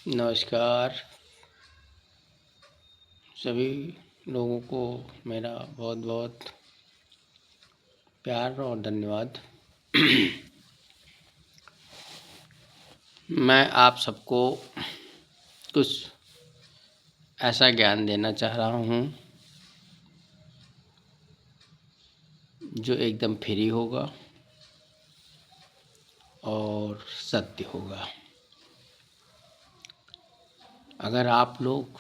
नमस्कार सभी लोगों को मेरा बहुत बहुत प्यार और धन्यवाद। मैं आप सबको कुछ ऐसा ज्ञान देना चाह रहा हूँ जो एकदम फ्री होगा और सत्य होगा। अगर आप लोग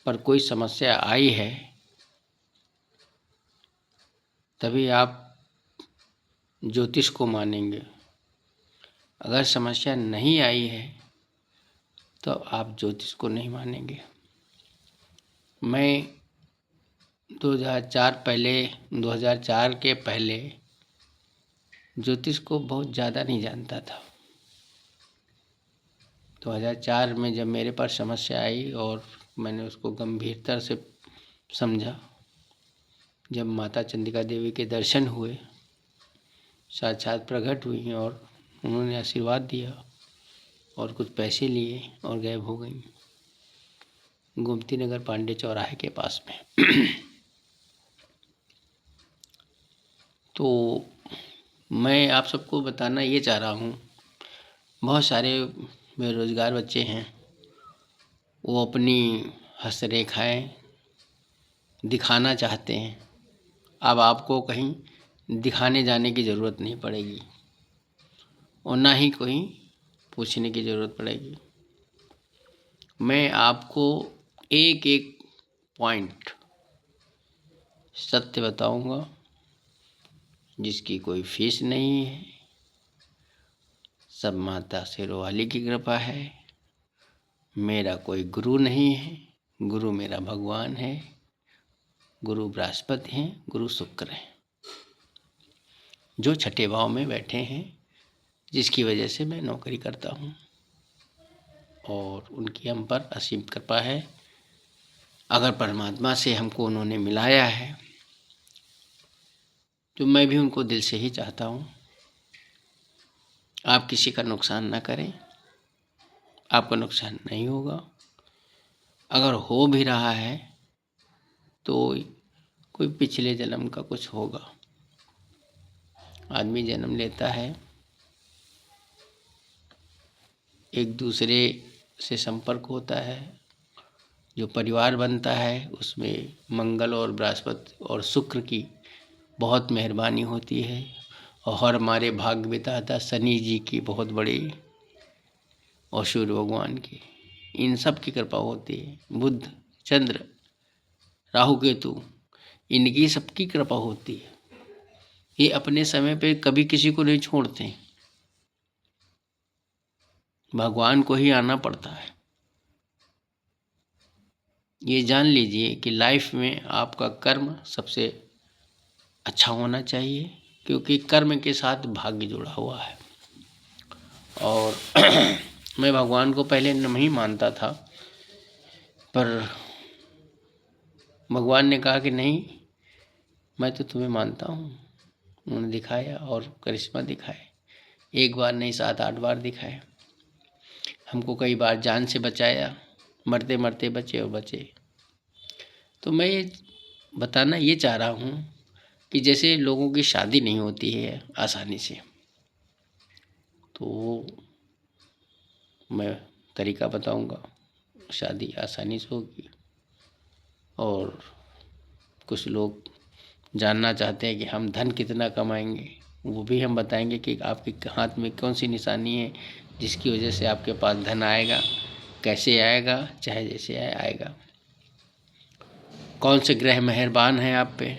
पर कोई समस्या आई है तभी आप ज्योतिष को मानेंगे। अगर समस्या नहीं आई है तो आप ज्योतिष को नहीं मानेंगे। मैं 2004 के पहले ज्योतिष को बहुत ज़्यादा नहीं जानता था। 2004 में जब मेरे पास समस्या आई और मैंने उसको गंभीरता से समझा, जब माता चंडिका देवी के दर्शन हुए, साक्षात प्रकट हुई और उन्होंने आशीर्वाद दिया और कुछ पैसे लिए और गायब हो गई गोमती नगर पांडे चौराहे के पास में। तो मैं आप सबको बताना ये चाह रहा हूँ, बहुत सारे बेरोज़गार बच्चे हैं, वो अपनी हस्तरेखाएँ दिखाना चाहते हैं। अब आपको कहीं दिखाने जाने की ज़रूरत नहीं पड़ेगी और ना ही कोई पूछने की ज़रूरत पड़ेगी। मैं आपको एक एक पॉइंट सत्य बताऊंगा जिसकी कोई फीस नहीं है। सब माता शेरोवाली की कृपा है। मेरा कोई गुरु नहीं है, गुरु मेरा भगवान है। गुरु बृहस्पति हैं, गुरु शुक्र हैं, जो छठे भाव में बैठे हैं, जिसकी वजह से मैं नौकरी करता हूँ और उनकी हम पर असीम कृपा है। अगर परमात्मा से हमको उन्होंने मिलाया है तो मैं भी उनको दिल से ही चाहता हूँ आप किसी का नुकसान ना करें, आपका नुकसान नहीं होगा। अगर हो भी रहा है तो कोई पिछले जन्म का कुछ होगा। आदमी जन्म लेता है, एक दूसरे से संपर्क होता है, जो परिवार बनता है उसमें मंगल और बृहस्पति और शुक्र की बहुत मेहरबानी होती है और हमारे भाग्य विधाता शनि जी की बहुत बड़ी और सूर्य भगवान की, इन सब की कृपा होती है। बुध, चंद्र, राहु, केतु, इनकी सबकी कृपा होती है। ये अपने समय पे कभी किसी को नहीं छोड़ते, भगवान को ही आना पड़ता है। ये जान लीजिए कि लाइफ में आपका कर्म सबसे अच्छा होना चाहिए, क्योंकि कर्म के साथ भाग्य जुड़ा हुआ है। और मैं भगवान को पहले नहीं मानता था, पर भगवान ने कहा कि नहीं, मैं तो तुम्हें मानता हूँ। उन्होंने दिखाया और करिश्मा दिखाए, एक बार नहीं 7-8 बार दिखाए। हमको कई बार जान से बचाया, मरते मरते बचे और बचे। तो मैं ये बताना ये चाह रहा हूँ कि जैसे लोगों की शादी नहीं होती है आसानी से, तो मैं तरीका बताऊँगा, शादी आसानी से होगी। और कुछ लोग जानना चाहते हैं कि हम धन कितना कमाएंगे, वो भी हम बताएंगे कि आपके हाथ में कौन सी निशानी है जिसकी वजह से आपके पास धन आएगा, कैसे आएगा, चाहे जैसे आएगा। कौन से ग्रह मेहरबान है आप पे,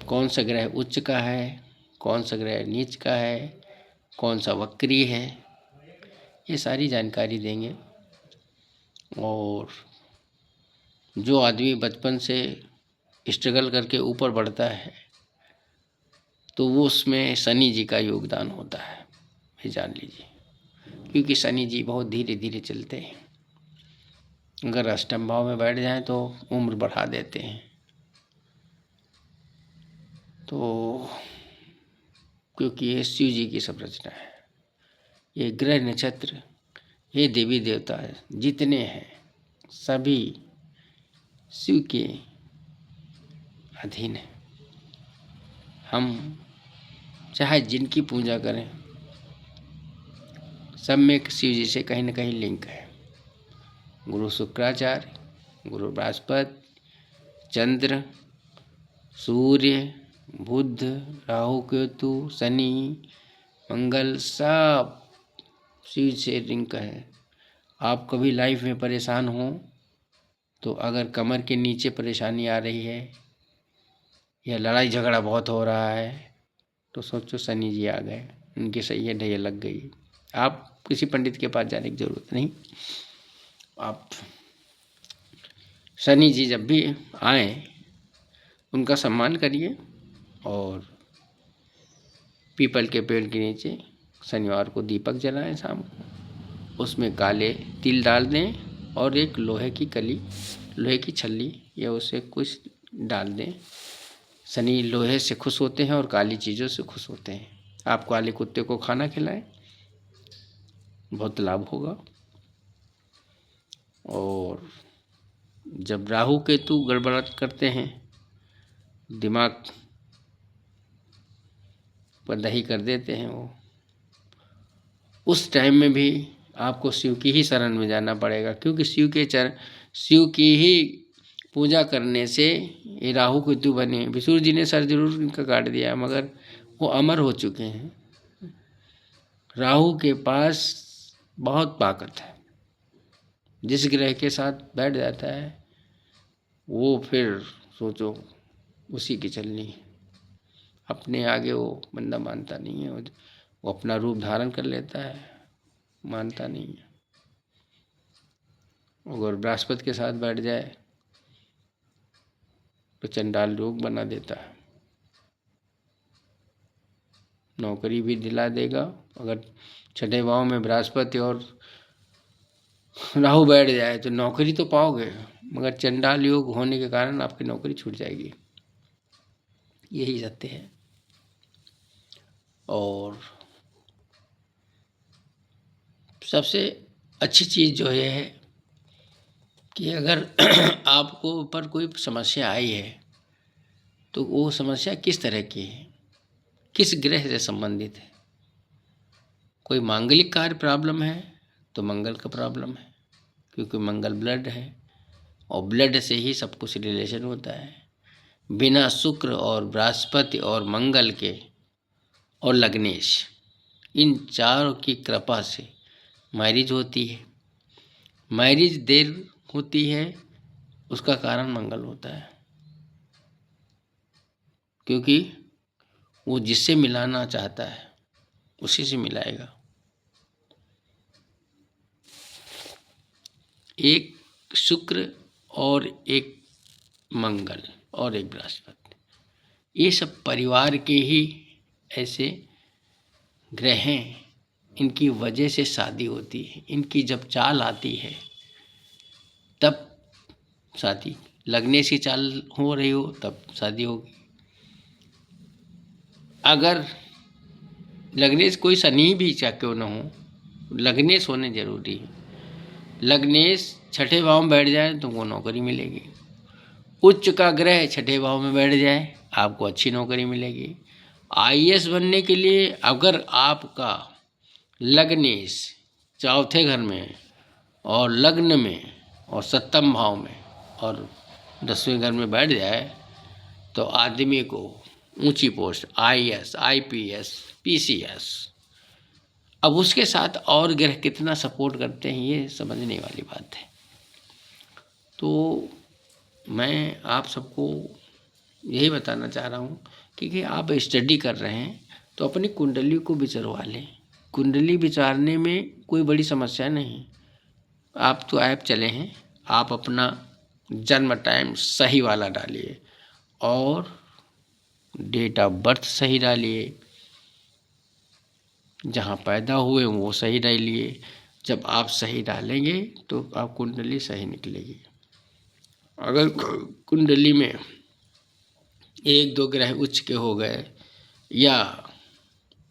कौन सा ग्रह उच्च का है, कौन सा ग्रह नीच का है, कौन सा वक्री है, ये सारी जानकारी देंगे। और जो आदमी बचपन से स्ट्रगल करके ऊपर बढ़ता है तो वो उसमें शनि जी का योगदान होता है, ये जान लीजिए। क्योंकि शनि जी बहुत धीरे धीरे चलते हैं, अगर अष्टम भाव में बैठ जाएं तो उम्र बढ़ा देते हैं। तो क्योंकि ये शिव जी की संरचना है, ये ग्रह नक्षत्र, ये देवी देवता जितने हैं सभी शिव के अधीन है। हम चाहे जिनकी पूजा करें, सब में शिव जी से कहीं न कहीं लिंक है। गुरु शुक्राचार्य, गुरु बृहस्पति, चंद्र, सूर्य, बुध, राहु केतु, शनि, मंगल, सब शिव से लिंक है। आप कभी लाइफ में परेशान हो तो अगर कमर के नीचे परेशानी आ रही है या लड़ाई झगड़ा बहुत हो रहा है तो सोचो शनि जी आ गए, उनकी सही ढैया लग गई। आप किसी पंडित के पास जाने की जरूरत नहीं। आप शनि जी जब भी आए उनका सम्मान करिए और पीपल के पेड़ के नीचे शनिवार को दीपक जलाएं शाम को, उसमें काले तिल डाल दें और एक लोहे की कली, लोहे की छल्ली या उसे कुछ डाल दें। शनि लोहे से खुश होते हैं और काली चीज़ों से खुश होते हैं। आप काले कुत्ते को खाना खिलाएं, बहुत लाभ होगा। और जब राहु केतु गड़बड़ करते हैं, दिमाग पर दही कर देते हैं वो, उस टाइम में भी आपको शिव की ही शरण में जाना पड़ेगा, क्योंकि शिव की ही पूजा करने से ये राहु केतु बने। विष्णु जी ने सर जरूर इनका काट दिया मगर वो अमर हो चुके हैं। राहु के पास बहुत ताकत है, जिस ग्रह के साथ बैठ जाता है वो फिर सोचो उसी की चलनी। अपने आगे वो बंदा मानता नहीं है, वो अपना रूप धारण कर लेता है, मानता नहीं है। अगर बृहस्पति के साथ बैठ जाए तो चंडाल रोग बना देता है, नौकरी भी दिला देगा। अगर छठे भाव में बृहस्पति और राहु बैठ जाए तो नौकरी तो पाओगे, मगर चंडाल योग होने के कारण आपकी नौकरी छूट जाएगी। यही सत्य है। और सबसे अच्छी चीज़ जो ये है कि अगर आपको ऊपर कोई समस्या आई है तो वो समस्या किस तरह की है, किस ग्रह से संबंधित है। कोई मांगलिक कार्य प्रॉब्लम है तो मंगल का प्रॉब्लम है, क्योंकि मंगल ब्लड है और ब्लड से ही सब कुछ रिलेशन होता है। बिना शुक्र और बृहस्पति और मंगल के और लग्नेश, इन चारों की कृपा से मैरिज होती है। मैरिज देर होती है उसका कारण मंगल होता है, क्योंकि वो जिससे मिलाना चाहता है उसी से मिलाएगा। एक शुक्र और एक मंगल और एक बृहस्पति, ये सब परिवार के ही ऐसे ग्रह हैं। इनकी वजह से शादी होती है। इनकी जब चाल आती है तब शादी, लगने से चाल हो रही हो तब शादी होगी। अगर लगने से कोई शनि भी चाहे क्यों ना हो, लगनेश होने जरूरी है। लगनेश छठे भाव में बैठ जाए तो वो नौकरी मिलेगी। उच्च का ग्रह छठे भाव में बैठ जाए आपको अच्छी नौकरी मिलेगी। आईएएस बनने के लिए अगर आपका लग्नेश चौथे घर में और लग्न में और सप्तम भाव में और 10वें घर में बैठ जाए तो आदमी को ऊंची पोस्ट आईएएस, आईपीएस, पीसीएस। अब उसके साथ और ग्रह कितना सपोर्ट करते हैं ये समझने वाली बात है। तो मैं आप सबको यही बताना चाह रहा हूँ कि आप स्टडी कर रहे हैं तो अपनी कुंडली को विचारवा लें। कुंडली विचारने में कोई बड़ी समस्या नहीं। आप तो ऐप चले हैं, आप अपना जन्म टाइम सही वाला डालिए और डेट ऑफ बर्थ सही डालिए, जहाँ पैदा हुए वो सही डालिए। जब आप सही डालेंगे तो आप कुंडली सही निकलेगी। अगर कुंडली में एक दो ग्रह उच्च के हो गए या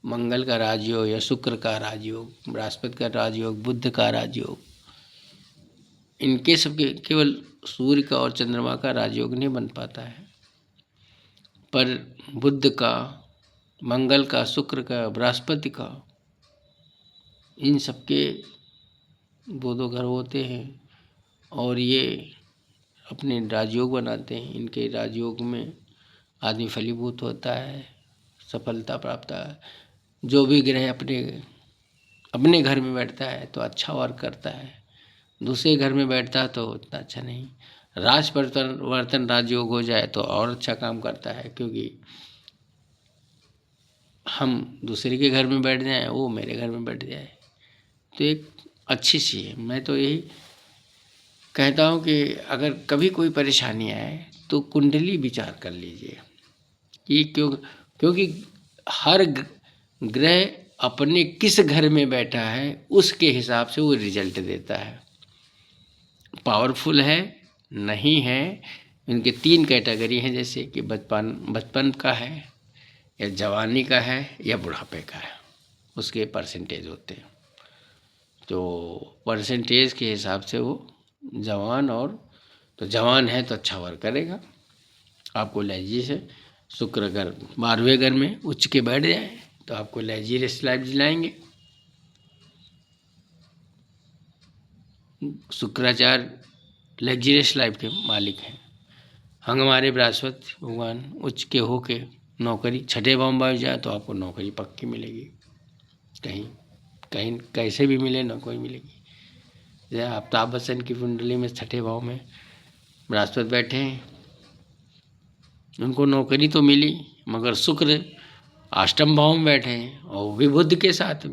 मंगल का राजयोग या शुक्र का राजयोग, बृहस्पति का राजयोग, बुध का राजयोग, इनके सबके केवल सूर्य का और चंद्रमा का राजयोग नहीं बन पाता है, पर बुध का, मंगल का, शुक्र का, बृहस्पति का, इन सबके दो घर होते हैं और ये अपने राजयोग बनाते हैं। इनके राजयोग में आदमी फलीभूत होता है, सफलता प्राप्त है। जो भी ग्रह अपने अपने घर में बैठता है तो अच्छा वर्क करता है, दूसरे घर में बैठता है तो उतना अच्छा नहीं। राज परिवर्तन राजयोग हो जाए तो और अच्छा काम करता है, क्योंकि हम दूसरे के घर में बैठ जाएं, वो मेरे घर में बैठ जाए, तो एक अच्छी सी है। मैं तो यही कहता हूँ कि अगर कभी कोई परेशानी आए तो कुंडली विचार कर लीजिए कि क्योंकि हर ग्रह अपने किस घर में बैठा है उसके हिसाब से वो रिजल्ट देता है। पावरफुल है, नहीं है, इनके 3 कैटेगरी हैं, जैसे कि बचपन का है या जवानी का है या बुढ़ापे का है, उसके परसेंटेज होते हैं। तो परसेंटेज के हिसाब से वो जवान, और तो जवान है तो अच्छा वर्क करेगा। आपको एलर्जी से शुक्र अगर 12वें घर में उच्च के बैठ जाए तो आपको लग्जरियस लाइफ दिलाएंगे। शुक्राचार्य लग्जरियस लाइफ के मालिक हैं। हमारे बृहस्पति भगवान उच्च के होके नौकरी 6ठे भाव में बैठ जाए तो आपको नौकरी पक्की मिलेगी, कहीं कहीं कैसे भी मिले नौकरी मिलेगी। जैसे अमिताभ बच्चन की कुंडली में 6ठे भाव में बृहस्पति बैठे हैं, उनको नौकरी तो मिली, मगर शुक्र 8म भाव में बैठे हैं और वो भी बुध के साथ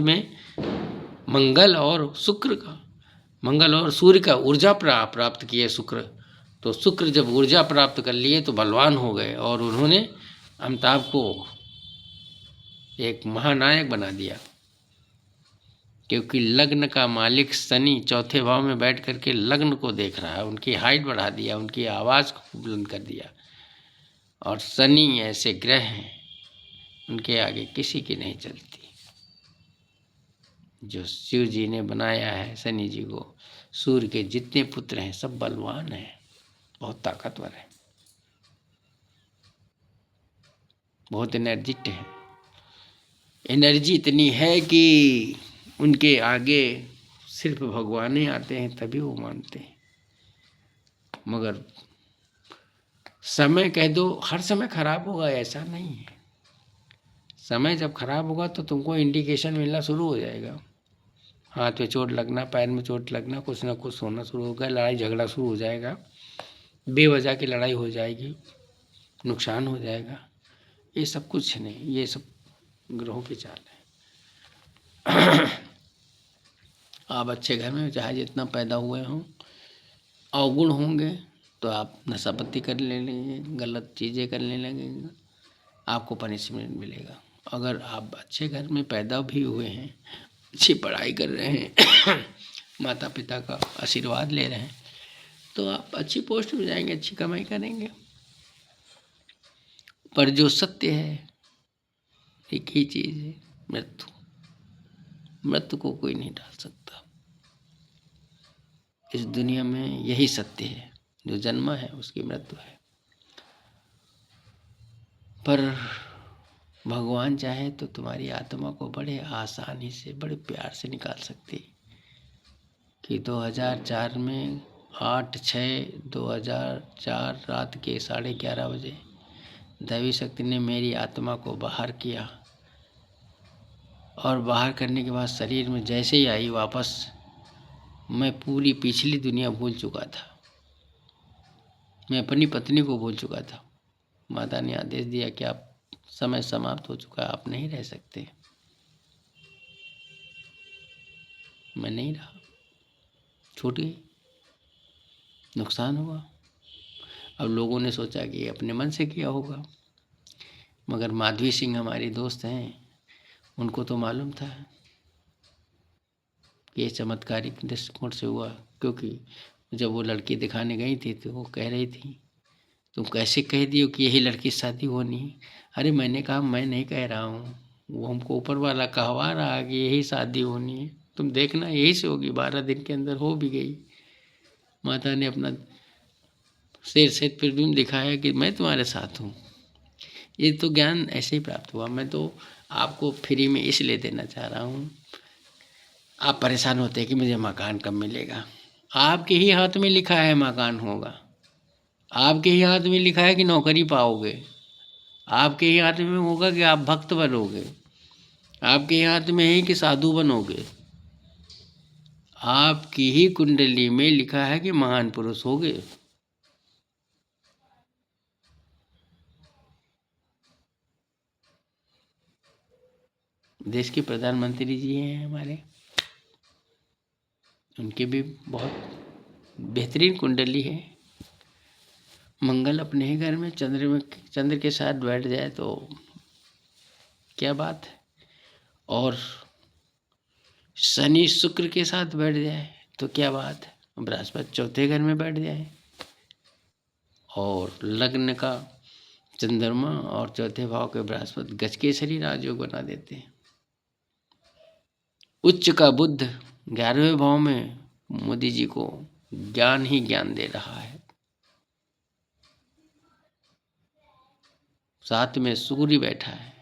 में मंगल और शुक्र का, मंगल और सूर्य का ऊर्जा प्राप्त किए शुक्र। तो शुक्र जब ऊर्जा प्राप्त कर लिए तो बलवान हो गए और उन्होंने अमिताभ को एक महानायक बना दिया, क्योंकि लग्न का मालिक शनि 4थे भाव में बैठ करके लग्न को देख रहा है, उनकी हाइट बढ़ा दिया, उनकी आवाज़ को बुलंद कर दिया। और शनि ऐसे ग्रह हैं उनके आगे किसी की नहीं चलती। जो शिव जी ने बनाया है शनि जी को, सूर्य के जितने पुत्र हैं सब बलवान हैं, बहुत ताकतवर हैं, बहुत एनर्जिट हैं। एनर्जी इतनी है कि उनके आगे सिर्फ भगवान ही आते हैं तभी वो मानते हैं। मगर समय कह दो हर समय खराब होगा ऐसा नहीं है। समय जब खराब होगा तो तुमको इंडिकेशन मिलना शुरू हो जाएगा, हाथ में चोट लगना, पैर में चोट लगना, कुछ ना कुछ होना शुरू होगा, लड़ाई झगड़ा शुरू हो जाएगा, बेवजह की लड़ाई हो जाएगी, नुकसान हो जाएगा। ये सब कुछ नहीं, ये सब ग्रहों की चाल है। आप अच्छे घर में चाहे जितना पैदा हुए हों, अवगुण होंगे तो आप नशापत्ती करने लगेंगे, गलत चीज़ें करने लगेंगे, आपको पनिशमेंट मिलेगा। अगर आप अच्छे घर में पैदा भी हुए हैं, अच्छी पढ़ाई कर रहे हैं, माता पिता का आशीर्वाद ले रहे हैं, तो आप अच्छी पोस्ट में जाएंगे, अच्छी कमाई करेंगे। पर जो सत्य है एक ही चीज़ है, मृत्यु। मृत्यु को कोई नहीं टाल सकता। इस दुनिया में यही सत्य है, जो जन्मा है उसकी मृत्यु है। पर भगवान चाहे तो तुम्हारी आत्मा को बड़े आसानी से, बड़े प्यार से निकाल सकती, कि 2004 में 8/6/2004 रात के 11:30 बजे दैवी शक्ति ने मेरी आत्मा को बाहर किया, और बाहर करने के बाद शरीर में जैसे ही आई वापस, मैं पूरी पिछली दुनिया भूल चुका था, मैं अपनी पत्नी को भूल चुका था। माता ने आदेश दिया कि आप समय समाप्त हो चुका है, आप नहीं रह सकते। मैं नहीं रहा, छूट गई, नुकसान हुआ। अब लोगों ने सोचा कि अपने मन से किया होगा, मगर माधवी सिंह हमारी दोस्त हैं, उनको तो मालूम था कि ये चमत्कारिक दृष्टिकोण से हुआ। क्योंकि जब वो लड़की दिखाने गई थी तो वो कह रही थी, तुम कैसे कह दियो कि यही लड़की शादी होनी है। अरे मैंने कहा मैं नहीं कह रहा हूँ, वो हमको ऊपर वाला कहवा रहा है कि यही शादी होनी है, तुम देखना यही से होगी। 12 दिन के अंदर हो भी गई। माता ने अपना शेर से प्रतिबिंब दिखाया कि मैं तुम्हारे साथ हूँ। ये तो ज्ञान ऐसे ही प्राप्त हुआ। मैं तो आपको फ्री में इसलिए देना चाह रहा हूँ। आप परेशान होते हैं कि मुझे मकान कब मिलेगा। आपके ही हाथ में लिखा है मकान होगा, आपके ही हाथ में लिखा है कि नौकरी पाओगे, आपके ही हाथ में होगा कि आप भक्त बनोगे, आपके ही हाथ में है कि साधु बनोगे, आपकी ही कुंडली में लिखा है कि महान पुरुष होगे। देश के प्रधानमंत्री जी हैं हमारे, उनके भी बहुत बेहतरीन कुंडली है। मंगल अपने ही घर में चंद्र के साथ बैठ जाए तो क्या बात है, और शनि शुक्र के साथ बैठ जाए तो क्या बात है, बृहस्पति चौथे घर में बैठ जाए और लग्न का चंद्रमा और चौथे भाव के बृहस्पति गजकेसरी राजयोग बना देते हैं। उच्च का बुध 11वें भाव में मोदी जी को ज्ञान ही ज्ञान दे रहा है। साथ में सूर्य बैठा है,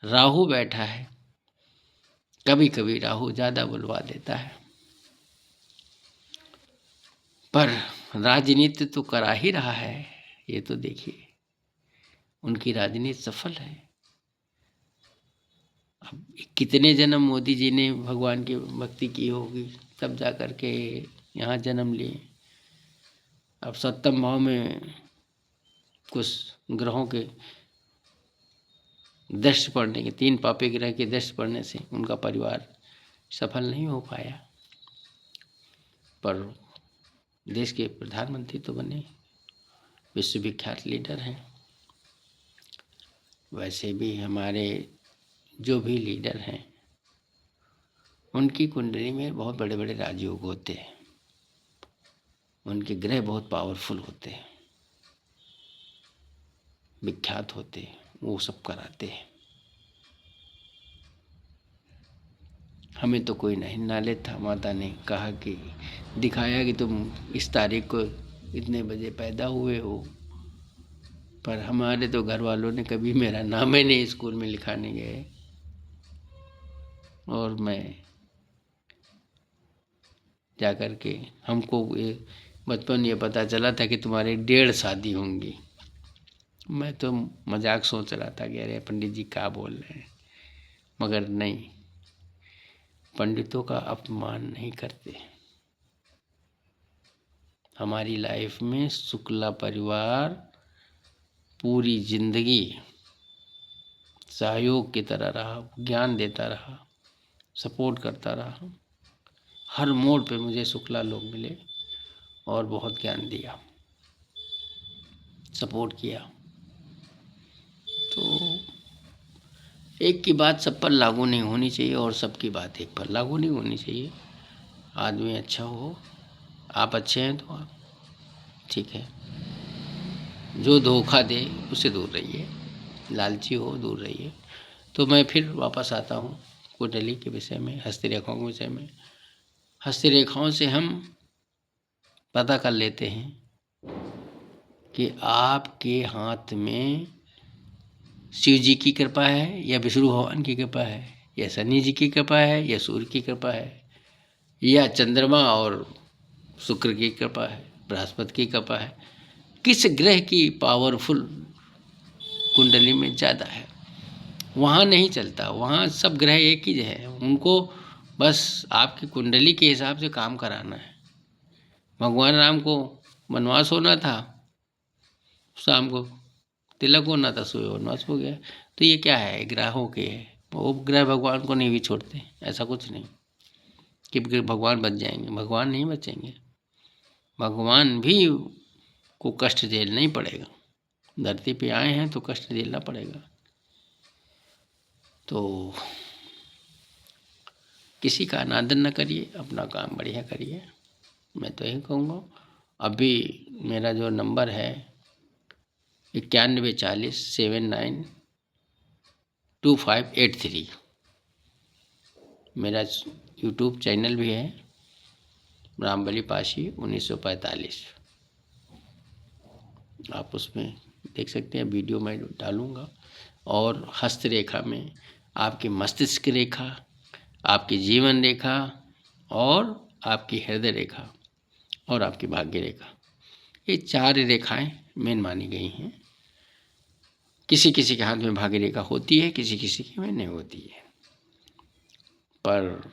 राहु बैठा है। कभी कभी राहु ज्यादा बुलवा देता है, पर राजनीति तो करा ही रहा है। ये तो देखिए, उनकी राजनीति सफल है। अब कितने जन्म मोदी जी ने भगवान की भक्ति की होगी, तब जा कर के यहाँ जन्म लिए। अब 7वें भाव में कुछ ग्रहों के दृष्टि पड़ने के, 3 पापी ग्रह के दृष्टि पड़ने से उनका परिवार सफल नहीं हो पाया, पर देश के प्रधानमंत्री तो बने, विश्वविख्यात लीडर हैं। वैसे भी हमारे जो भी लीडर हैं उनकी कुंडली में बहुत बड़े बड़े राजयोग होते हैं, उनके ग्रह बहुत पावरफुल होते हैं, विख्यात होते हैं, वो सब कराते हैं। हमें तो कोई नहीं नॉलेज था। माता ने कहा कि दिखाया कि तुम इस तारीख को इतने बजे पैदा हुए हो, पर हमारे तो घर वालों ने कभी मेरा नाम ही नहीं स्कूल में लिखाने गए। और मैं जा कर के हमको बचपन ये पता चला था कि तुम्हारी 1.5 शादी होंगी। मैं तो मजाक सोच रहा था कि अरे पंडित जी क्या बोल रहे हैं, मगर नहीं, पंडितों का अपमान नहीं करते। हमारी लाइफ में शुक्ला परिवार पूरी जिंदगी सहयोग की तरह रहा, ज्ञान देता रहा, सपोर्ट करता रहा। हर मोड़ पे मुझे शुक्ला लोग मिले और बहुत ज्ञान दिया, सपोर्ट किया। तो एक की बात सब पर लागू नहीं होनी चाहिए और सबकी बात एक पर लागू नहीं होनी चाहिए। आदमी अच्छा हो, आप अच्छे हैं तो आप ठीक है, जो धोखा दे उससे दूर रहिए, लालची हो दूर रहिए। तो मैं फिर वापस आता हूँ कुंडली के विषय में, हस्तरेखाओं के विषय में। हस्तरेखाओं से हम पता कर लेते हैं कि आपके हाथ में शिव जी की कृपा है या विष्णु भगवान की कृपा है, या शनि जी की कृपा है, या सूर्य की कृपा है, या चंद्रमा और शुक्र की कृपा है, बृहस्पति की कृपा है। किस ग्रह की पावरफुल कुंडली में ज़्यादा है, वहाँ नहीं चलता। वहाँ सब ग्रह एक ही है, उनको बस आपकी कुंडली के हिसाब से काम कराना है। भगवान राम को वनवास होना था, शाम को तिलक होना था, सुबह वनवास हो गया। तो ये क्या है, ग्रहों के है, वो ग्रह भगवान को नहीं भी छोड़ते। ऐसा कुछ नहीं कि भगवान बच जाएंगे, भगवान नहीं बचेंगे। भगवान भी को कष्ट झेलना ही पड़ेगा, धरती पे आए हैं तो कष्ट झेलना पड़ेगा। तो किसी का अनादर न करिए, अपना काम बढ़िया करिए, मैं तो यही कहूँगा। अभी मेरा जो नंबर है 914079 2583। मेरा यूट्यूब चैनल भी है, रामबली पाशी 1945। आप उसमें देख सकते हैं, वीडियो मैं डालूँगा। और हस्तरेखा में आपकी मस्तिष्क रेखा, आपकी जीवन रेखा और आपकी हृदय रेखा और आपकी भाग्य रेखा, ये 4 रेखाएं मेन मानी गई हैं। किसी किसी के हाथ में भाग्य रेखा होती है, किसी किसी के में नहीं होती है, पर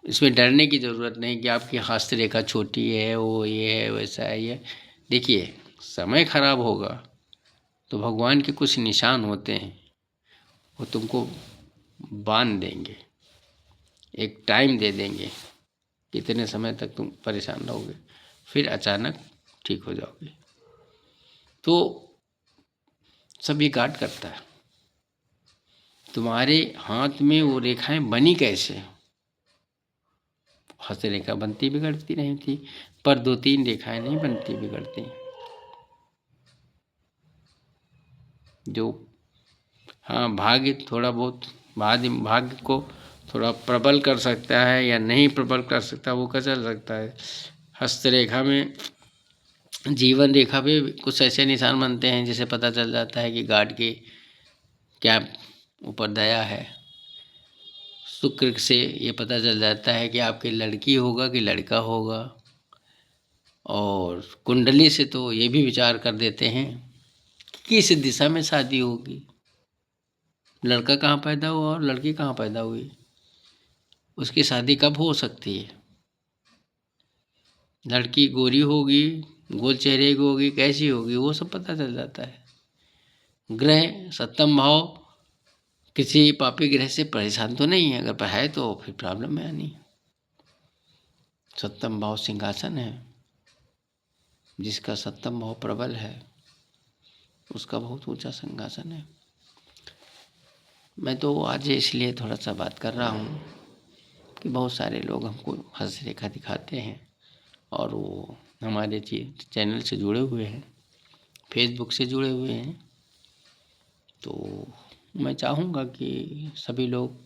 इसमें डरने की ज़रूरत नहीं कि आपकी हस्तरेखा छोटी है, वो ये है, वैसा है ये। देखिए, समय खराब होगा तो भगवान के कुछ निशान होते हैं, वो तुमको बांध देंगे, एक टाइम दे देंगे, कितने समय तक तुम परेशान रहोगे, फिर अचानक ठीक हो जाओगे। तो सब ये गार्ड करता है। तुम्हारे हाथ में वो रेखाएं बनी कैसे? हस्तरेखा बनती बिगड़ती नहीं थी, पर 2-3 रेखाएं नहीं बनती बिगड़ती। जो हाँ, भाग्य थोड़ा बहुत भाग्य को थोड़ा प्रबल कर सकता है या नहीं प्रबल कर सकता, वो चल सकता है। हस्तरेखा में, जीवन रेखा पे कुछ ऐसे निशान बनते हैं जिसे पता चल जाता है कि गार्ड की क्या ऊपर दया है। शुक्र से ये पता चल जाता है कि आपकी लड़की होगा कि लड़का होगा। और कुंडली से तो ये भी विचार कर देते हैं कि किस दिशा में शादी होगी, लड़का कहाँ पैदा हुआ और लड़की कहाँ पैदा हुई, उसकी शादी कब हो सकती है। लड़की गोरी होगी, गोल चेहरे की होगी, कैसी होगी, वो सब पता चल जाता है। ग्रह सप्तम भाव किसी पापी ग्रह से परेशान तो नहीं है, अगर है तो फिर प्रॉब्लम है नहीं। सप्तम भाव सिंहासन है, जिसका सप्तम भाव प्रबल है उसका बहुत ऊंचा सिंहासन है। मैं तो आज इसलिए थोड़ा सा बात कर रहा हूँ कि बहुत सारे लोग हमको हस्तरेखा दिखाते हैं और वो हमारे चैनल से जुड़े हुए हैं, फेसबुक से जुड़े हुए हैं। तो मैं चाहूँगा कि सभी लोग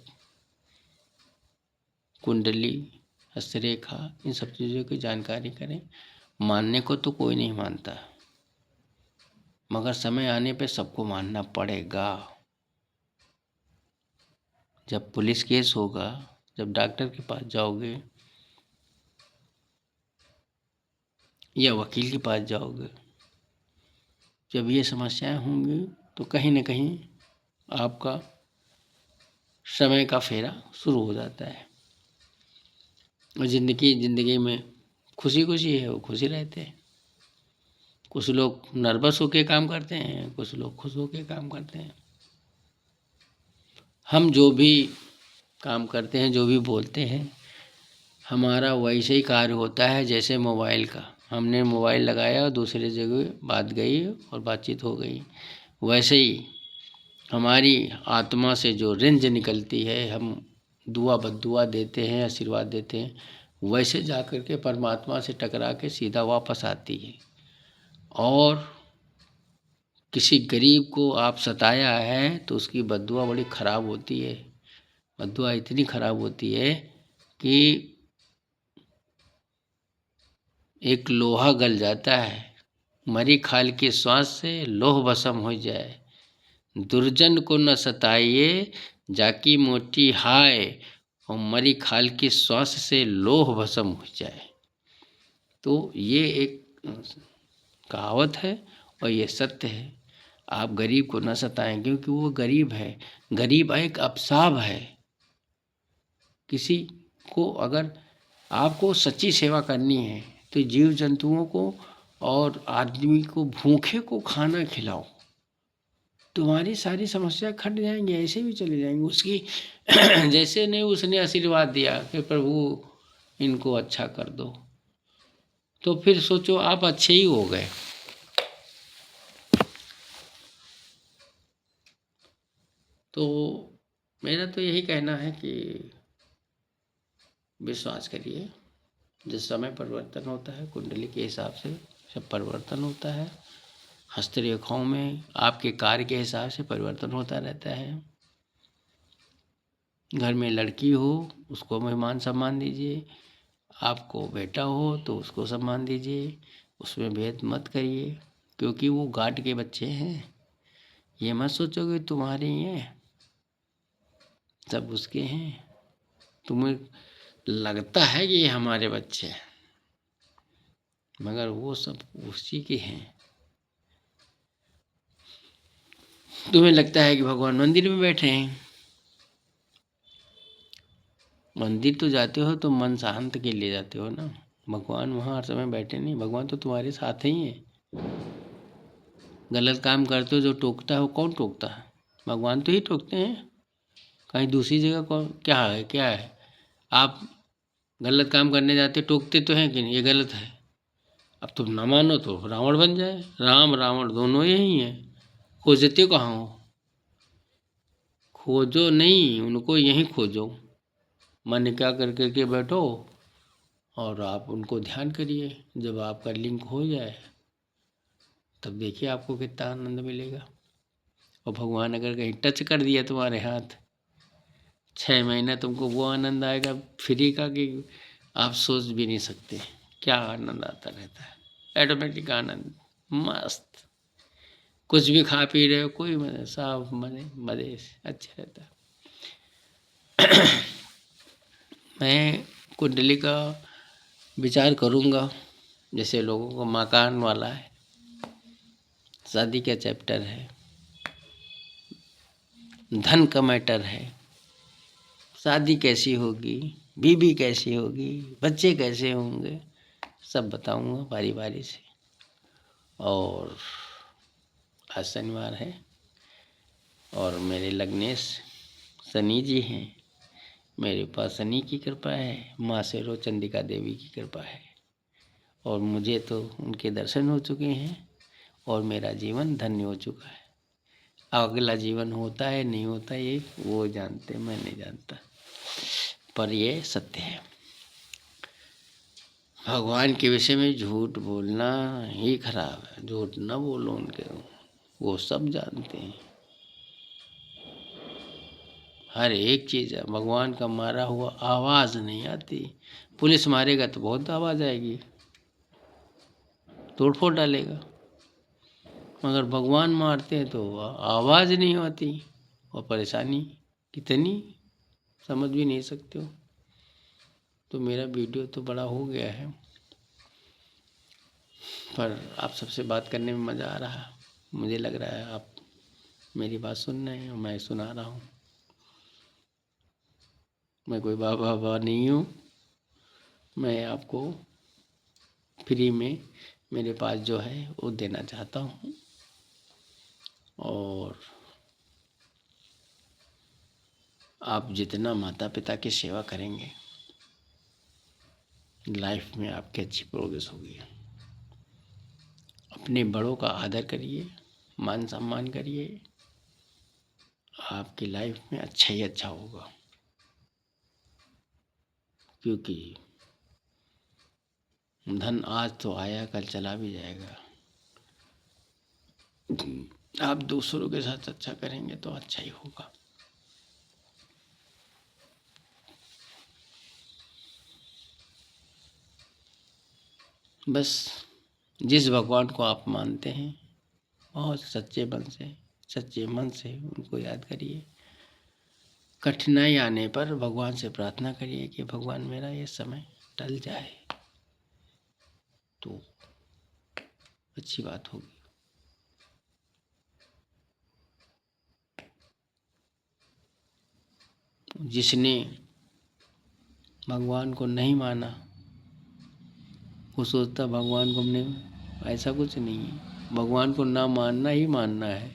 कुंडली, हस्तरेखा, इन सब चीज़ों की जानकारी करें। मानने को तो कोई नहीं मानता, मगर समय आने पे सबको मानना पड़ेगा। जब पुलिस केस होगा, जब डॉक्टर के पास जाओगे या वकील के पास जाओगे, जब ये समस्याएं होंगी तो कहीं ना कहीं आपका समय का फेरा शुरू हो जाता है। और ज़िंदगी में खुशी खुशी है, वो खुशी रहते हैं। कुछ लोग नर्वस होके काम करते हैं, कुछ लोग खुश होके काम करते हैं। हम जो भी काम करते हैं, जो भी बोलते हैं, हमारा वैसे ही कार्य होता है जैसे मोबाइल का। हमने मोबाइल लगाया, दूसरे जगह बात गई और बातचीत हो गई। वैसे ही हमारी आत्मा से जो रेंज निकलती है, हम दुआ बद्दुआ देते हैं, आशीर्वाद देते हैं, वैसे जा कर के परमात्मा से टकरा के सीधा वापस आती है। और किसी गरीब को आप सताया है तो उसकी बद्दुआ बड़ी खराब होती है। बद्दुआ इतनी खराब होती है कि एक लोहा गल जाता है, मरी खाल के श्वास से लोह भस्म हो जाए। दुर्जन को न सताइए, जाकी मोटी हाय, और मरी खाल की श्वास से लोह भस्म हो जाए। तो ये एक कहावत है और ये सत्य है। आप गरीब को न सताएं, क्योंकि वो गरीब है। गरीब एक अभिशाप है। किसी को अगर आपको सच्ची सेवा करनी है तो जीव जंतुओं को और आदमी को, भूखे को खाना खिलाओ, तुम्हारी सारी समस्या खट जाएंगी, ऐसे भी चले जाएंगी। उसकी जैसे ने उसने आशीर्वाद दिया कि प्रभु इनको अच्छा कर दो, तो फिर सोचो आप अच्छे ही हो गए। तो मेरा तो यही कहना है कि विश्वास करिए, जिस समय परिवर्तन होता है कुंडली के हिसाब से सब परिवर्तन होता है। हस्तरेखाओं में आपके कार्य के हिसाब से परिवर्तन होता रहता है। घर में लड़की हो उसको मान सम्मान दीजिए, आपको बेटा हो तो उसको सम्मान दीजिए, उसमें भेद मत करिए, क्योंकि वो गाड के बच्चे हैं। ये मत सोचो कि तुम्हारे ही हैं, सब उसके हैं। तुम्हें लगता है कि ये हमारे बच्चे हैं, मगर वो सब उसी के हैं। तुम्हें लगता है कि भगवान मंदिर में बैठे हैं। मंदिर तो जाते हो तो मन शांत के लिए जाते हो ना, भगवान वहाँ हर समय बैठे नहीं, भगवान तो तुम्हारे साथ ही हैं। गलत काम करते हो जो टोकता है वो कौन टोकता है? भगवान तो ही टोकते हैं। कहीं दूसरी जगह कौन क्या है? क्या है? आप गलत काम करने जाते टोकते तो हैं कि नहीं, ये गलत है। अब तुम ना मानो तो रावण बन जाए। राम रावण दोनों यही हैं। खोजते कहाँ हो? खोजो नहीं, उनको यहीं खोजो। मन क्या करके बैठो और आप उनको ध्यान करिए। जब आपका लिंक हो जाए तब देखिए आपको कितना आनंद मिलेगा। और भगवान अगर कहीं टच कर दिया तुम्हारे हाथ, 6 महीना तुमको वो आनंद आएगा फ्री का कि आप सोच भी नहीं सकते। क्या आनंद आता रहता है, ऑटोमेटिक आनंद, मस्त। कुछ भी खा पी रहे हो, कोई मजे, साफ मजे से अच्छा रहता है। मैं कुंडली का विचार करूँगा। जैसे लोगों को मकान वाला है, शादी का चैप्टर है, धन का मैटर है, शादी कैसी होगी, बीवी कैसी होगी, बच्चे कैसे होंगे, सब बताऊंगा बारी बारी से। और आज शनिवार है और मेरे लग्नेश शनि जी हैं। मेरे पास शनि की कृपा है, माँ शेरो चंडिका देवी की कृपा है, और मुझे तो उनके दर्शन हो चुके हैं और मेरा जीवन धन्य हो चुका है। अगला जीवन होता है नहीं होता ये वो जानते, मैं नहीं जानता, पर ये सत्य है। भगवान के विषय में झूठ बोलना ही खराब है। झूठ ना बोलो उनके, वो सब जानते हैं हर एक चीज़ है। भगवान का मारा हुआ आवाज़ नहीं आती। पुलिस मारेगा तो बहुत आवाज़ आएगी, तोड़ फोड़ डालेगा, मगर भगवान मारते हैं तो आवाज़ नहीं आती। और परेशानी कितनी समझ भी नहीं सकते हो। तो मेरा वीडियो तो बड़ा हो गया है, पर आप सबसे बात करने में मज़ा आ रहा है। मुझे लग रहा है आप मेरी बात सुन रहे हैं और मैं सुना रहा हूँ। मैं कोई बाबा नहीं हूँ। मैं आपको फ्री में मेरे पास जो है वो देना चाहता हूँ। और आप जितना माता पिता की सेवा करेंगे, लाइफ में आपकी अच्छी प्रोग्रेस होगी। अपने बड़ों का आदर करिए, मान सम्मान करिए, आपकी लाइफ में अच्छा ही अच्छा होगा। क्योंकि धन आज तो आया कल चला भी जाएगा। आप दूसरों के साथ अच्छा करेंगे तो अच्छा ही होगा। बस जिस भगवान को आप मानते हैं बहुत सच्चे मन से उनको याद करिए। कठिनाई आने पर भगवान से प्रार्थना करिए कि भगवान मेरा ये समय टल जाए तो अच्छी बात होगी। जिसने भगवान को नहीं माना वो सोचता भगवान को हमने, ऐसा कुछ नहीं है। भगवान को ना मानना ही मानना है।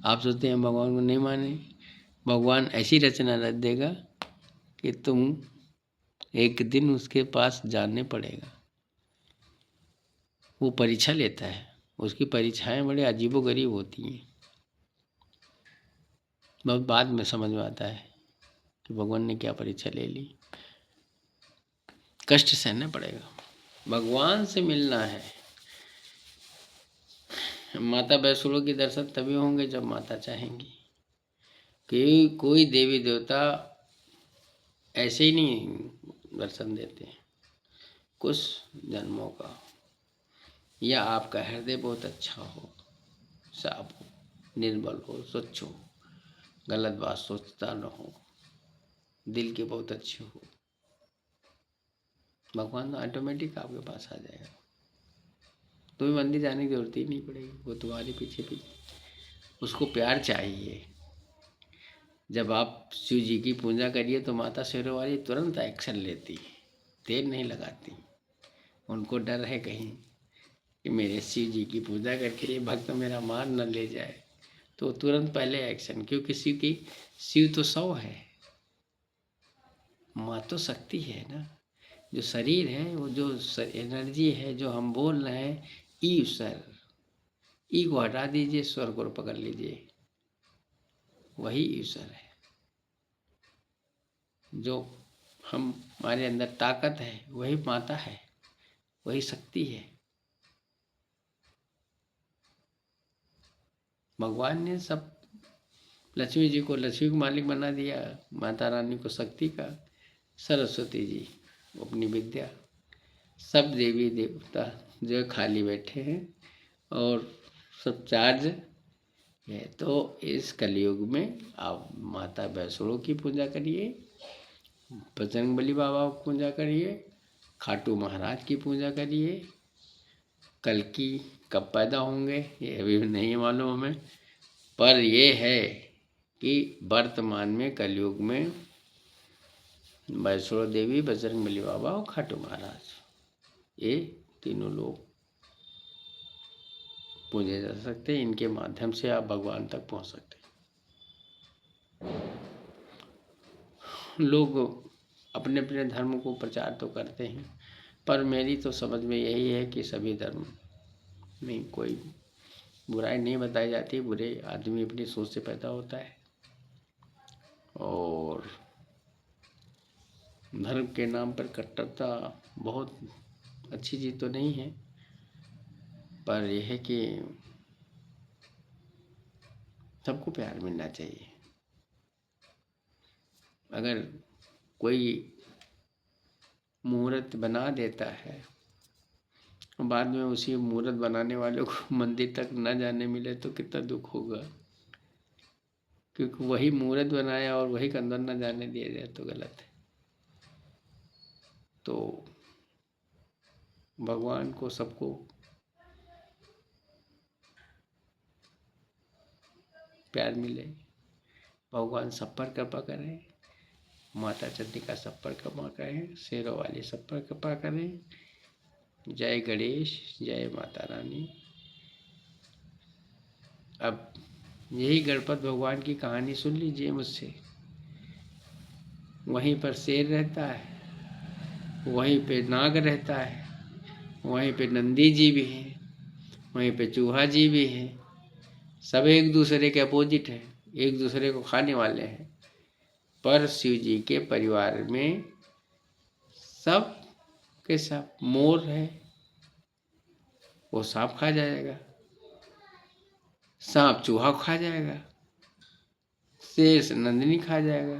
आप सोचते हैं भगवान को नहीं माने, भगवान ऐसी रचना रच देगा कि तुम एक दिन उसके पास जाने पड़ेगा। वो परीक्षा लेता है, उसकी परीक्षाएं बड़े अजीबोगरीब होती हैं। बहुत बाद में समझ में आता है कि भगवान ने क्या परीक्षा ले ली। कष्ट सहना पड़ेगा, भगवान से मिलना है। माता वैष्णो के दर्शन तभी होंगे जब माता चाहेंगी। कि कोई देवी देवता ऐसे ही नहीं दर्शन देते हैं, कुछ जन्मों का, या आपका हृदय बहुत अच्छा हो, साफ हो, निर्मल हो, स्वच्छ हो, गलत बात सोचता न हो, दिल के बहुत अच्छे हो, भगवान ऑटोमेटिक आपके पास आ जाएगा। तुम्हें मंदिर जाने की जरूरत ही नहीं पड़ेगी, वो तुम्हारे पीछे पीछे। उसको प्यार चाहिए। जब आप शिव जी की पूजा करिए तो माता शेरों वाली तुरंत एक्शन लेती है, देर नहीं लगाती। उनको डर है कहीं कि मेरे शिव जी की पूजा करके ये भक्त मेरा मान न ले जाए, तो तुरंत पहले एक्शन। क्योंकि शिव तो 100 है, माँ तो शक्ति है ना। जो शरीर है, वो जो एनर्जी है, जो हम बोल रहे हैं, ईश्वर, ई को हटा दीजिए, स्वर को पकड़ लीजिए, वही ईश्वर है। जो हमारे अंदर ताकत है वही माता है, वही शक्ति है। भगवान ने सब, लक्ष्मी जी को लक्ष्मी का मालिक बना दिया, माता रानी को शक्ति का, सरस्वती जी अपनी विद्या, सब देवी देवता जो खाली बैठे हैं और सब चार्ज है। तो इस कलयुग में आप माता वैष्णो की पूजा करिए, बजरंगबली बाबा की पूजा करिए, खाटू महाराज की पूजा करिए। कल्कि कब पैदा होंगे ये अभी नहीं मालूम हमें, पर ये है कि वर्तमान में कलयुग में वैष्णो देवी, बजरंगबली बाबा और खाटू महाराज, ये तीनों लोग पूजे जा सकते हैं। इनके माध्यम से आप भगवान तक पहुंच सकते हैं। लोग अपने अपने धर्म को प्रचार तो करते हैं, पर मेरी तो समझ में यही है कि सभी धर्म में कोई बुराई नहीं बताई जाती। बुरे आदमी अपनी सोच से पैदा होता है, और धर्म के नाम पर कट्टरता बहुत अच्छी चीज़ तो नहीं है, पर यह है कि सबको प्यार मिलना चाहिए। अगर कोई मुहूर्त बना देता है, बाद में उसी मुहूर्त बनाने वाले को मंदिर तक न जाने मिले तो कितना दुख होगा। क्योंकि वही मुहूर्त बनाया और वही के अंदर न जाने दिया जाए तो गलत है। तो भगवान को सबको प्यार मिले, भगवान सब पर कृपा करें, माता चंडिका सब पर कृपा करें, शेरों वाली सब पर कृपा करें। जय गणेश, जय माता रानी। अब यही गणपत भगवान की कहानी सुन लीजिए मुझसे। वहीं पर शेर रहता है, वहीं पे नाग रहता है, वहीं पे नंदी जी भी हैं, वहीं पे चूहा जी भी है। सब एक दूसरे के अपोजिट है, एक दूसरे को खाने वाले हैं। पर शिव जी के परिवार में सब के सब, मोर है वो सांप खा जाएगा, सांप चूहा खा जाएगा, शेर से नंदिनी खा जाएगा।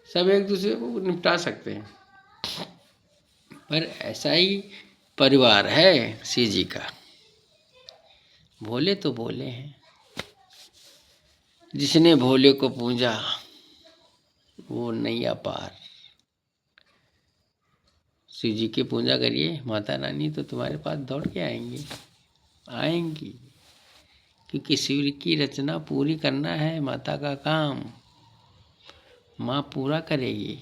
सब एक दूसरे को निपटा सकते हैं, पर ऐसा ही परिवार है शिव जी का। भोले तो भोले हैं, जिसने भोले को पूजा वो नैया पार। शिव जी की पूजा करिए, माता रानी तो तुम्हारे पास दौड़ के आएंगी। क्योंकि शिव की रचना पूरी करना है माता का काम, माँ पूरा करेगी।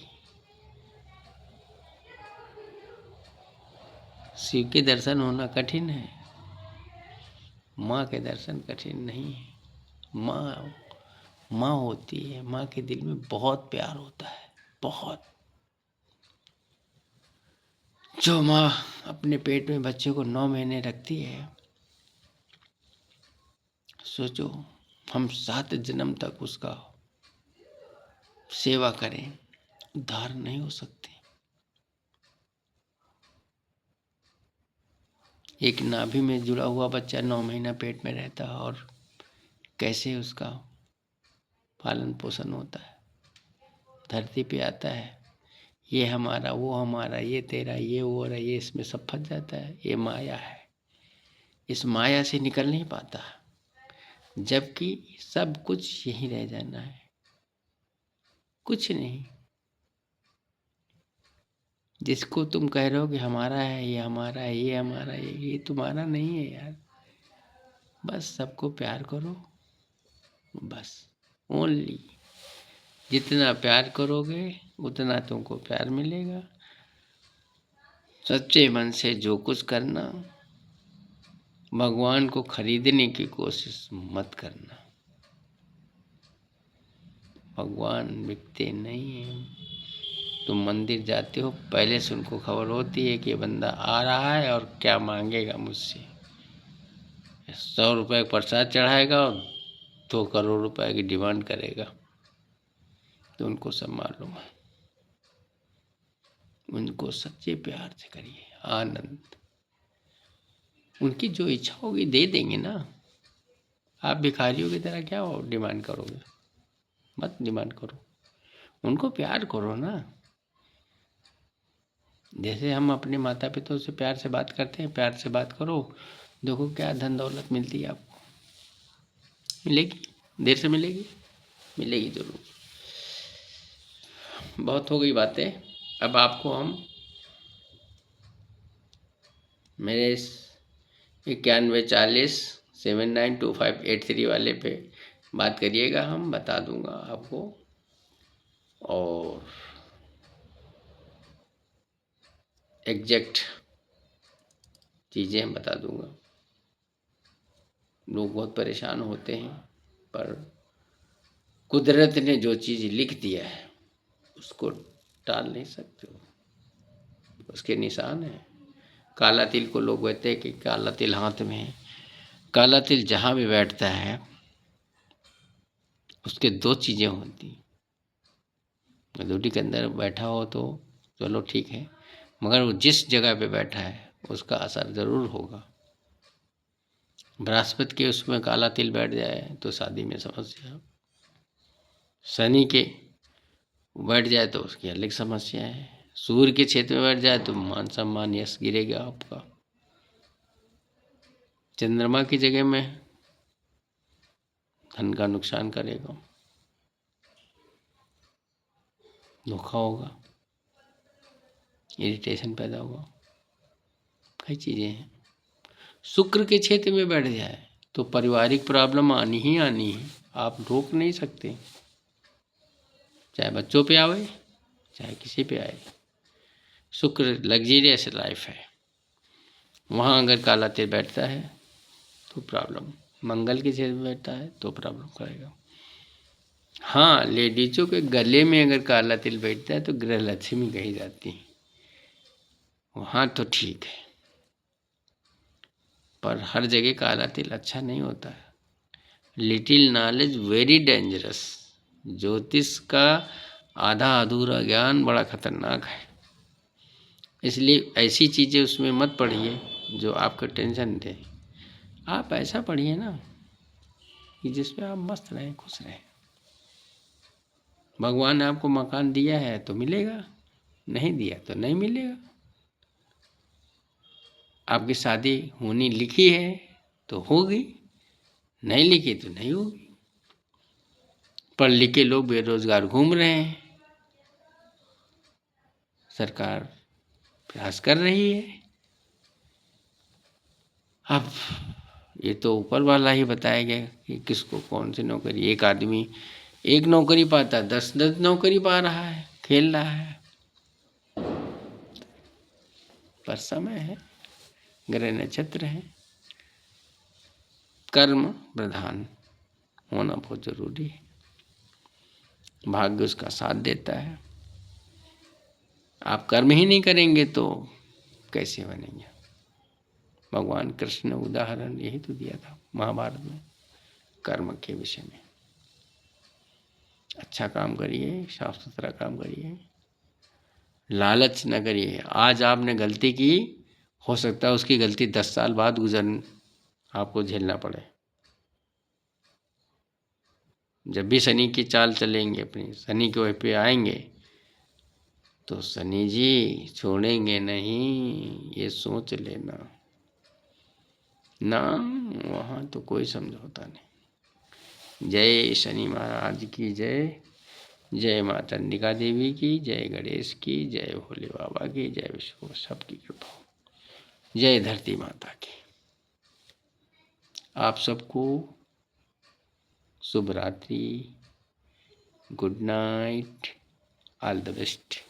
शिव के दर्शन होना कठिन है, माँ के दर्शन कठिन नहीं है। माँ होती है, माँ के दिल में बहुत प्यार होता है, बहुत। जो माँ अपने पेट में बच्चे को 9 महीने रखती है, सोचो हम 7 जन्म तक उसका सेवा करें, उद्धार नहीं हो सकते। एक नाभि में जुड़ा हुआ बच्चा 9 महीना पेट में रहता है और कैसे उसका पालन पोषण होता है, धरती पे आता है, ये हमारा, वो हमारा, ये तेरा, ये वो रहा, ये इसमें सब फंस जाता है। ये माया है, इस माया से निकल नहीं पाता, जबकि सब कुछ यहीं रह जाना है, कुछ नहीं। जिसको तुम कह रहे हो कि हमारा है, ये हमारा है, ये हमारा है, ये तुम्हारा नहीं है यार। बस सबको प्यार करो, बस ओनली। जितना प्यार करोगे उतना तुमको प्यार मिलेगा। सच्चे मन से जो कुछ करना, भगवान को खरीदने की कोशिश मत करना। भगवान बिकते नहीं हैं। तुम मंदिर जाते हो, पहले से उनको खबर होती है कि ये बंदा आ रहा है और क्या मांगेगा मुझसे। 100 रुपये का प्रसाद चढ़ाएगा और 2 करोड़ रुपए की डिमांड करेगा, तो उनको सब मालूम है। उनको सच्चे प्यार से करिए, आनंद। उनकी जो इच्छा होगी दे देंगे ना। आप भिखारियों की तरह क्या हो डिमांड करोगे? मत डिमांड करो, उनको प्यार करो ना। जैसे हम अपने माता पिता से प्यार से बात करते हैं, प्यार से बात करो, देखो क्या धन दौलत मिलती है आपको। मिलेगी, देर से मिलेगी, मिलेगी जरूर। बहुत हो गई बातें। अब आपको हम मेरे 9140792583 वाले पे बात करिएगा, हम बता दूंगा आपको, और एग्जैक्ट चीज़ें बता दूंगा। लोग बहुत परेशान होते हैं, पर कुदरत ने जो चीज़ लिख दिया है उसको टाल नहीं सकते हो, उसके निशान है। काला तिल को लोग कहते हैं कि काला तिल हाथ में है। काला तिल जहाँ भी बैठता है उसके 2 चीज़ें होती। ड्यूटी के अंदर बैठा हो तो चलो ठीक है, मगर वो जिस जगह पे बैठा है उसका असर ज़रूर होगा। बृहस्पति के उसमें काला तिल बैठ जाए तो शादी में समस्या, शनि के बैठ जाए तो उसकी अलग समस्या है, सूर्य के क्षेत्र में बैठ जाए तो मान सम्मान यश गिरेगा आपका, चंद्रमा की जगह में धन का नुकसान करेगा, धोखा होगा, इरिटेशन पैदा होगा, कई चीज़ें हैं। शुक्र के क्षेत्र में बैठ जाए तो पारिवारिक प्रॉब्लम आनी ही आनी है, आप रोक नहीं सकते, चाहे बच्चों पे आवे चाहे किसी पे आए। शुक्र लग्जीरियस लाइफ है, वहाँ अगर काला तिल बैठता है तो प्रॉब्लम, मंगल के क्षेत्र में बैठता है तो प्रॉब्लम करेगा। हाँ, लेडीजों के गले में अगर काला तिल बैठता है तो गृह लक्ष्मी कही जाती है, वहाँ तो ठीक है, पर हर जगह काला तिल अच्छा नहीं होता है। Little knowledge very dangerous. ज्योतिष का आधा अधूरा ज्ञान बड़ा खतरनाक है, इसलिए ऐसी चीज़ें उसमें मत पढ़िए जो आपको टेंशन दे। आप ऐसा पढ़िए ना कि जिसमें आप मस्त रहें, खुश रहें। भगवान ने आपको मकान दिया है तो मिलेगा, नहीं दिया तो नहीं मिलेगा। आपकी शादी होनी लिखी है तो होगी, नहीं लिखी तो नहीं होगी। पढ़ लिखे लोग बेरोजगार घूम रहे हैं, सरकार प्रयास कर रही है। अब ये तो ऊपर वाला ही बताएगा कि किसको कौन सी नौकरी। एक आदमी एक नौकरी पाता, 10 नौकरी पा रहा है, खेल रहा है, पर समय है, ग्रह नक्षत्र है, कर्म प्रधान होना बहुत जरूरी है। भाग्य उसका साथ देता है। आप कर्म ही नहीं करेंगे तो कैसे बनेंगे। भगवान कृष्ण ने उदाहरण यही तो दिया था महाभारत में, कर्म के विषय में। अच्छा काम करिए, साफ सुथरा काम करिए, लालच न करिए। आज आपने गलती की, हो सकता है उसकी गलती 10 साल बाद आपको झेलना पड़े। जब भी शनि की चाल चलेंगे, अपनी शनि के वहीं पे आएंगे, तो शनि जी छोड़ेंगे नहीं, ये सोच लेना ना, वहाँ तो कोई समझौता नहीं। जय शनि महाराज की जय। जय माँ चंडिका देवी की जय, गणेश की जय, भोले बाबा की जय, विष्णु सबकी कृपा। जय धरती माता की। आप सबको शुभ रात्रि, good night, all the best.